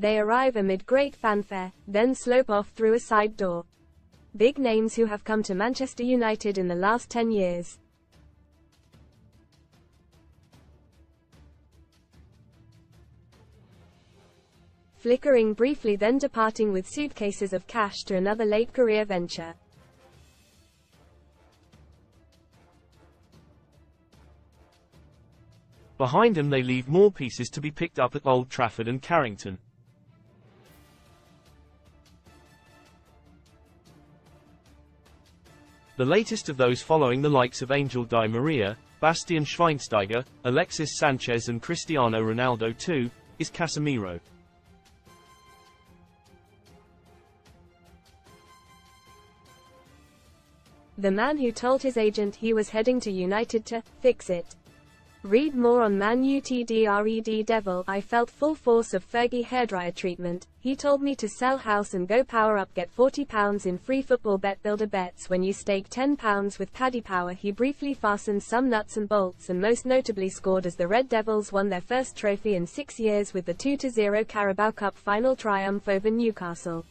They arrive amid great fanfare, then slope off through a side door. Big names who have come to Manchester United in the last 10 years. Flickering briefly, then departing with suitcases of cash to another late career venture. Behind him they leave more pieces to be picked up at Old Trafford and Carrington. The latest of those following the likes of Angel Di Maria, Bastian Schweinsteiger, Alexis Sanchez and Cristiano Ronaldo too, is Casemiro. The man who told his agent he was heading to United to fix it. Read more on Man Utd. Red Devil. I felt full force of Fergie hairdryer treatment. He told me to sell house and go power up, get £40 in free football bet builder bets when you stake £10 with Paddy Power. He briefly fastened some nuts and bolts and most notably scored as the Red Devils won their first trophy in 6 years with the 2-0 Carabao Cup final triumph over Newcastle.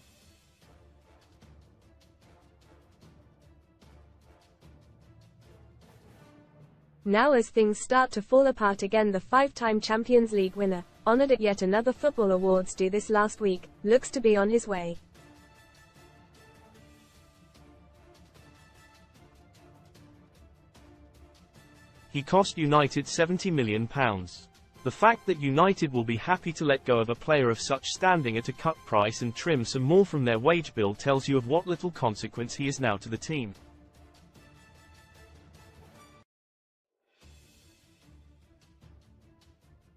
Now as things start to fall apart again, the 5-time Champions League winner, honored at yet another football awards due this last week, looks to be on his way. He cost United £70 million. The fact that United will be happy to let go of a player of such standing at a cut price and trim some more from their wage bill tells you of what little consequence he is now to the team.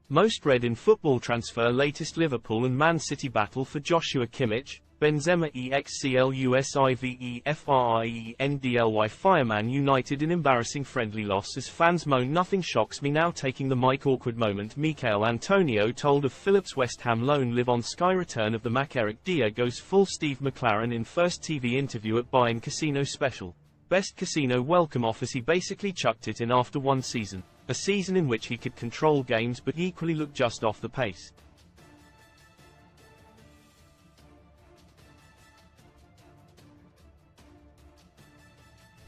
Most read in football transfer latest Liverpool and Man City battle for Joshua Kimmich, Benzema EXCLUSIVEFRIENDLY Fireman United in embarrassing friendly loss as fans moan. Nothing shocks me now. Taking the mic. Awkward moment. Mikel Antonio told of Phillips' West Ham loan. Live on Sky. Return of the Mac. Eric Dier goes full Steve McLaren in first TV interview at Bayern Casino special. Best casino welcome offers. He basically chucked it in after one season. A season in which he could control games but equally look just off the pace.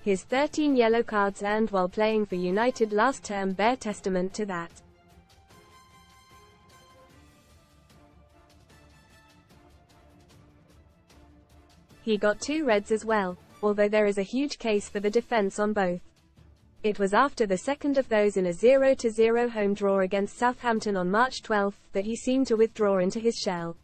His 13 yellow cards earned while playing for United last term bear testament to that. He got 2 reds as well, although there is a huge case for the defense on both. It was after the second of those in a 0-0 home draw against Southampton on March 12 that he seemed to withdraw into his shell.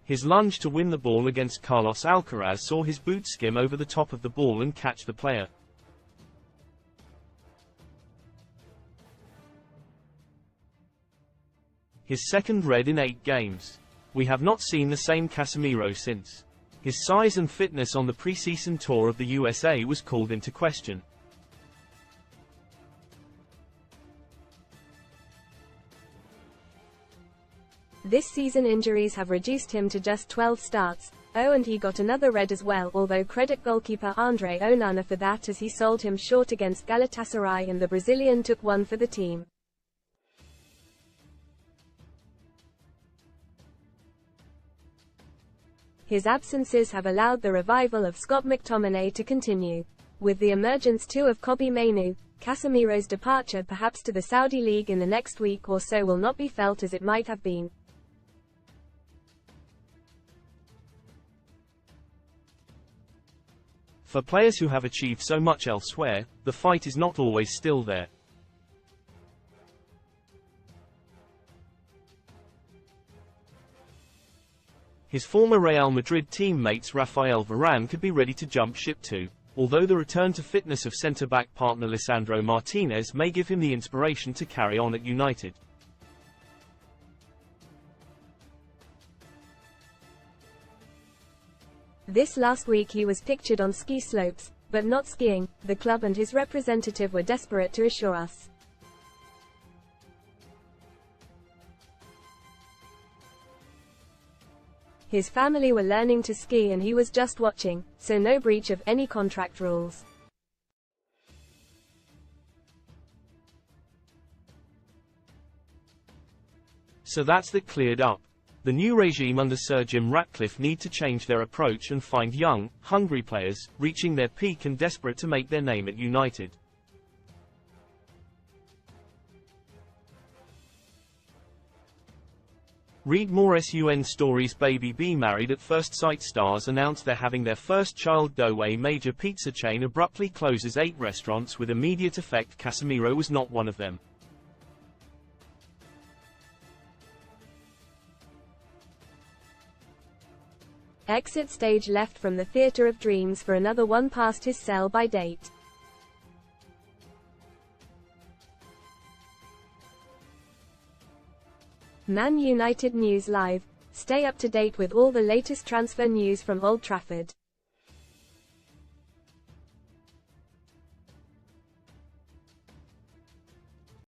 His lunge to win the ball against Carlos Alcaraz saw his boot skim over the top of the ball and catch the player. His second red in 8 games. We have not seen the same Casemiro since. His size and fitness on the pre-season tour of the USA was called into question. This season injuries have reduced him to just 12 starts. Oh, and he got another red as well, although credit goalkeeper Andre Onana for that, as he sold him short against Galatasaray and the Brazilian took one for the team. His absences have allowed the revival of Scott McTominay to continue. With the emergence too of Kobbie Mainoo, Casemiro's departure perhaps to the Saudi League in the next week or so will not be felt as it might have been. For players who have achieved so much elsewhere, the fight is not always still there. His former Real Madrid teammates Rafael Varane could be ready to jump ship too, although the return to fitness of centre-back partner Lisandro Martinez may give him the inspiration to carry on at United. This last week he was pictured on ski slopes, but not skiing. The club and his representative were desperate to assure us. His family were learning to ski and he was just watching, so no breach of any contract rules. So that's that cleared up. The new regime under Sir Jim Ratcliffe need to change their approach and find young, hungry players, reaching their peak and desperate to make their name at United. Read more SUN stories. Baby B Married at First Sight stars announce they're having their first child. Douai major pizza chain abruptly closes 8 restaurants with immediate effect. Casemiro was not one of them. Exit stage left from the Theatre of Dreams for another one past his sell-by date. Man United News Live. Stay up to date with all the latest transfer news from Old Trafford.